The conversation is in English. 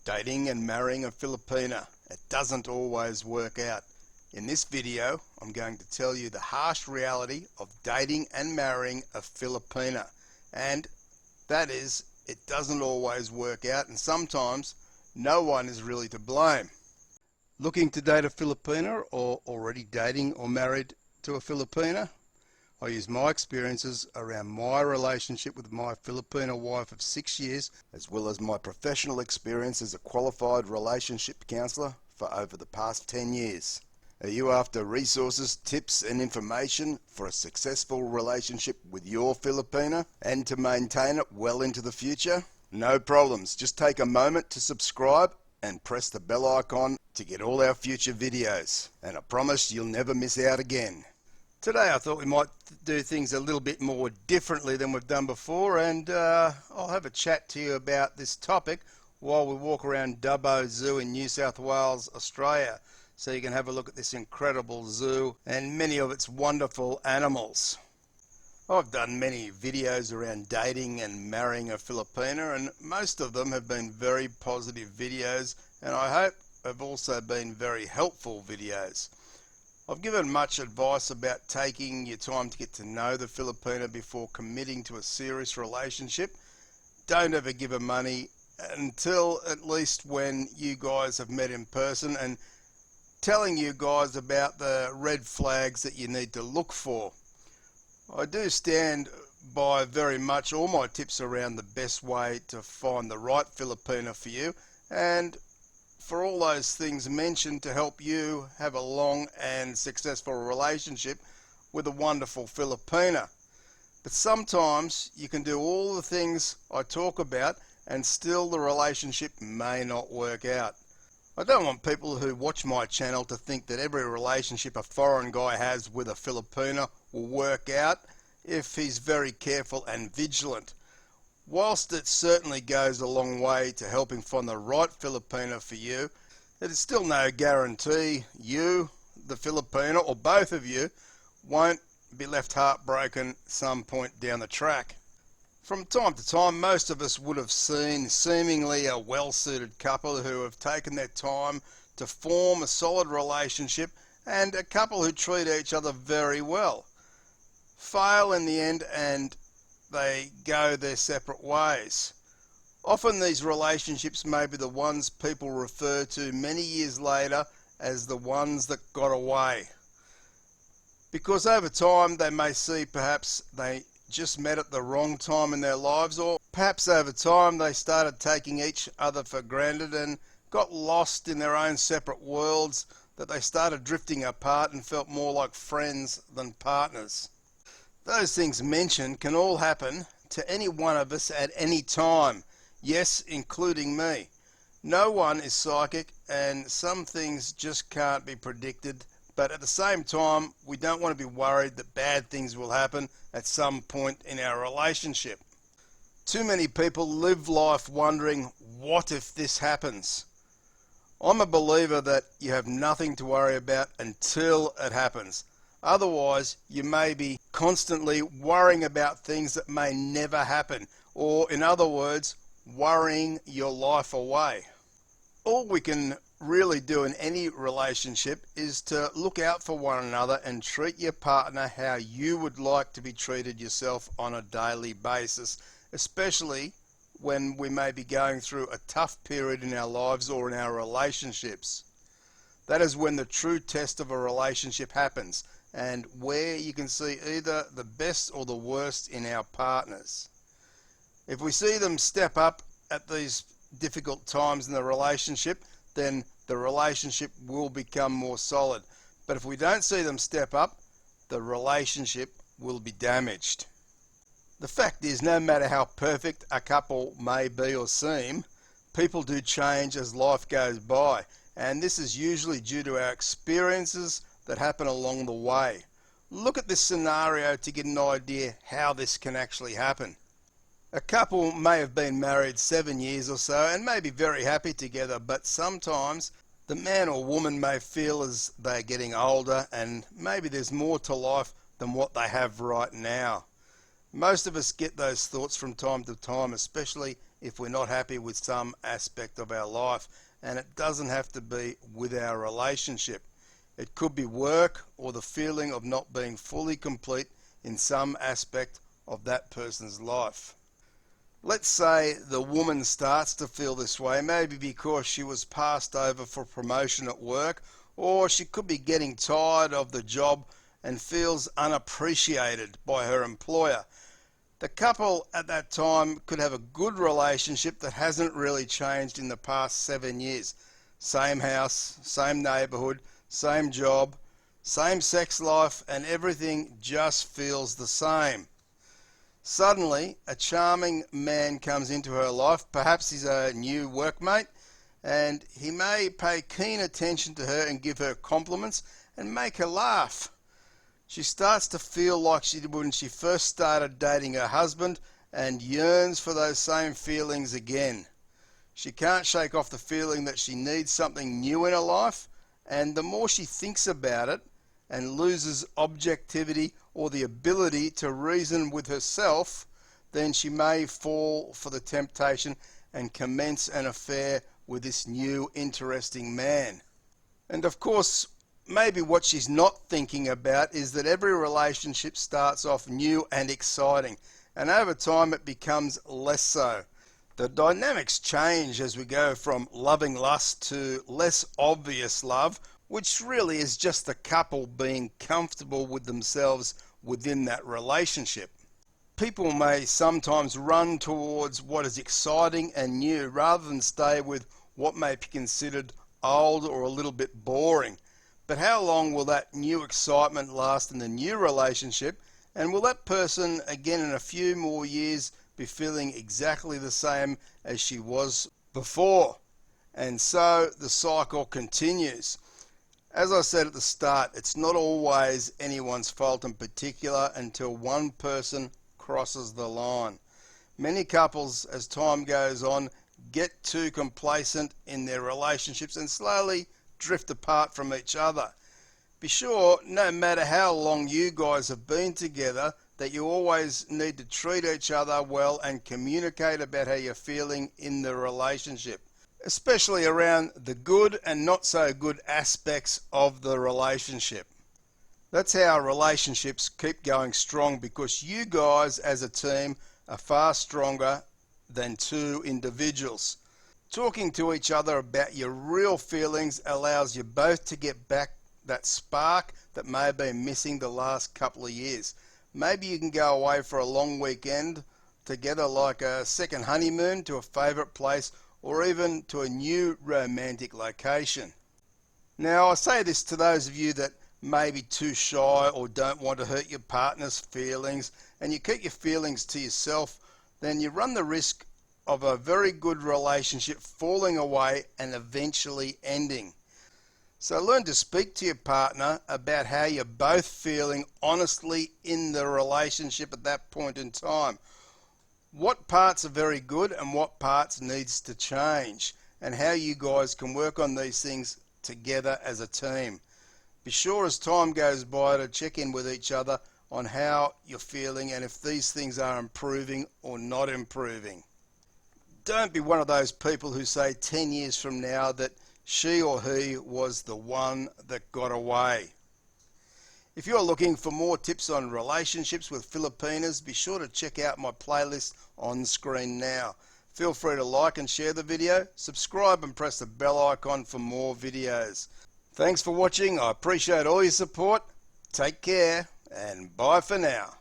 Dating and marrying a Filipina. It doesn't always work out. In this video, I'm going to tell you the harsh reality of dating and marrying a Filipina. And that is, it doesn't always work out, and sometimes no one is really to blame. Looking to date a Filipina, or already dating or married to a Filipina? I use my experiences around my relationship with my Filipino wife of 6 years, as well as my professional experience as a qualified relationship counsellor for over the past 10 years. Are you after resources, tips and information for a successful relationship with your Filipina and to maintain it well into the future? No problems. Just take a moment to subscribe and press the bell icon to get all our future videos. And I promise you'll never miss out again. Today I thought we might do things a little bit more differently than we've done before, and I'll have a chat to you about this topic while we walk around Dubbo Zoo in New South Wales, Australia, so you can have a look at this incredible zoo and many of its wonderful animals. I've done many videos around dating and marrying a Filipina, and most of them have been very positive videos, and I hope have also been very helpful videos. I've given much advice about taking your time to get to know the Filipina before committing to a serious relationship. Don't ever give her money until at least when you guys have met in person, and telling you guys about the red flags that you need to look for. I do stand by very much all my tips around the best way to find the right Filipina for you, and for all those things mentioned to help you have a long and successful relationship with a wonderful Filipina. But sometimes you can do all the things I talk about and still the relationship may not work out. I don't want people who watch my channel to think that every relationship a foreign guy has with a Filipina will work out if he's very careful and vigilant. Whilst it certainly goes a long way to helping find the right Filipina for you, it is still no guarantee you, the Filipina, or both of you won't be left heartbroken some point down the track. From time to time, most of us would have seen seemingly a well-suited couple who have taken their time to form a solid relationship, and a couple who treat each other very well fail in the end and they go their separate ways. Often these relationships may be the ones people refer to many years later as the ones that got away. Because over time they may see perhaps they just met at the wrong time in their lives, or perhaps over time they started taking each other for granted and got lost in their own separate worlds, that they started drifting apart and felt more like friends than partners. Those things mentioned can all happen to any one of us at any time, yes, including me. No one is psychic, and some things just can't be predicted, but at the same time we don't want to be worried that bad things will happen at some point in our relationship. Too many people live life wondering, what if this happens? I'm a believer that you have nothing to worry about until it happens. Otherwise, you may be constantly worrying about things that may never happen, or in other words, worrying your life away. All we can really do in any relationship is to look out for one another and treat your partner how you would like to be treated yourself on a daily basis, especially when we may be going through a tough period in our lives or in our relationships. That is when the true test of a relationship happens, and where you can see either the best or the worst in our partners. If we see them step up at these difficult times in the relationship, then the relationship will become more solid. But if we don't see them step up, the relationship will be damaged. The fact is, no matter how perfect a couple may be or seem, people do change as life goes by, and this is usually due to our experiences that happen along the way. Look at this scenario to get an idea how this can actually happen. A couple may have been married 7 years or so and may be very happy together, but sometimes the man or woman may feel as they're getting older and maybe there's more to life than what they have right now. Most of us get those thoughts from time to time, especially if we're not happy with some aspect of our life, and it doesn't have to be with our relationship. It could be work or the feeling of not being fully complete in some aspect of that person's life. Let's say the woman starts to feel this way, maybe because she was passed over for promotion at work, or she could be getting tired of the job and feels unappreciated by her employer. The couple at that time could have a good relationship that hasn't really changed in the past 7 years. Same house, same neighborhood, same job, same sex life, and everything just feels the same. Suddenly, a charming man comes into her life. Perhaps he's a new workmate, and he may pay keen attention to her and give her compliments and make her laugh. She starts to feel like she did when she first started dating her husband and yearns for those same feelings again. She can't shake off the feeling that she needs something new in her life, and the more she thinks about it and loses objectivity or the ability to reason with herself, then she may fall for the temptation and commence an affair with this new interesting man. And of course, maybe what she's not thinking about is that every relationship starts off new and exciting, and over time it becomes less so. The dynamics change as we go from loving lust to less obvious love, which really is just the couple being comfortable with themselves within that relationship. People may sometimes run towards what is exciting and new rather than stay with what may be considered old or a little bit boring. But how long will that new excitement last in the new relationship, and will that person again in a few more years be feeling exactly the same as she was before? And so the cycle continues. As I said at the start, it's not always anyone's fault in particular until one person crosses the line. Many couples, as time goes on, get too complacent in their relationships and slowly drift apart from each other. Be sure, no matter how long you guys have been together, that you always need to treat each other well and communicate about how you're feeling in the relationship, especially around the good and not so good aspects of the relationship. That's how relationships keep going strong, because you guys as a team are far stronger than two individuals. Talking to each other about your real feelings allows you both to get back that spark that may have been missing the last couple of years. Maybe you can go away for a long weekend together, like a second honeymoon to a favourite place, or even to a new romantic location. Now, I say this to those of you that may be too shy or don't want to hurt your partner's feelings, and you keep your feelings to yourself, then you run the risk of a very good relationship falling away and eventually ending. So learn to speak to your partner about how you're both feeling honestly in the relationship at that point in time. What parts are very good and what parts needs to change, and how you guys can work on these things together as a team. Be sure as time goes by to check in with each other on how you're feeling and if these things are improving or not improving. Don't be one of those people who say 10 years from now that she or he was the one that got away. If you're looking for more tips on relationships with Filipinas, be sure to check out my playlist on screen now. Feel free to like and share the video, subscribe and press the bell icon for more videos. Thanks for watching. I appreciate all your support. Take care and bye for now.